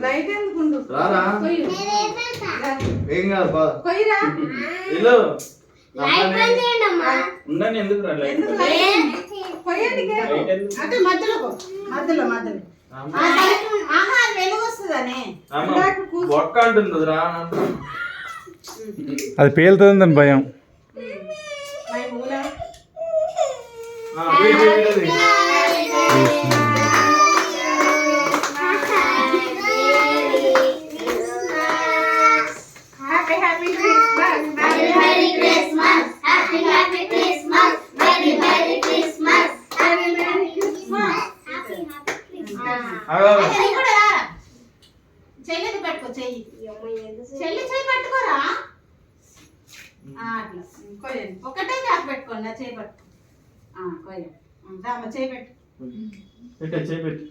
Light ఎందుకుండు రారా ఏం కాదు బా కొయ్యరా ఇల్లు ఉండని ఎందుకు రా కొయ్యండి అంటే మధ్యలో మధ్యలో మధ్యలో ఆహా వెలుగు వస్తుందనే ఒక్క అంటుంది రా అది పేలుతుందని భయం. చెల్లిది పట్టుకో చెయ్యి చెల్లి చెయ్యి పట్టుకోరా అట్లా కొయ్యండి ఒకటే చేప పెట్టుకోండి చేయి పట్టుకో కొయ్యండి రామ్మ చేయి పెట్టు చేయి పెట్టు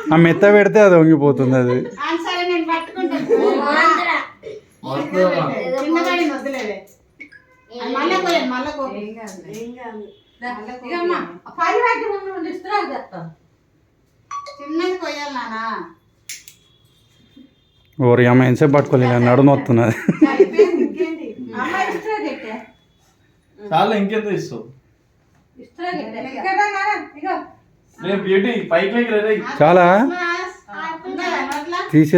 ఆ మెత్త పెడితే అది వంగిపోతుంది. అది సరే నేను పట్టుకుంటాను వద్దులేవే మళ్ళా పోయాను మళ్ళా చిన్నది కొయ్యాలి నానా ఓరి అమ్మ ఎంతసేపు పట్టుకోలేదు నడుము వస్తున్నది. చాలా ఇంకెంత ఇస్తావు బ్యూటీ పైకి చాలా తీసే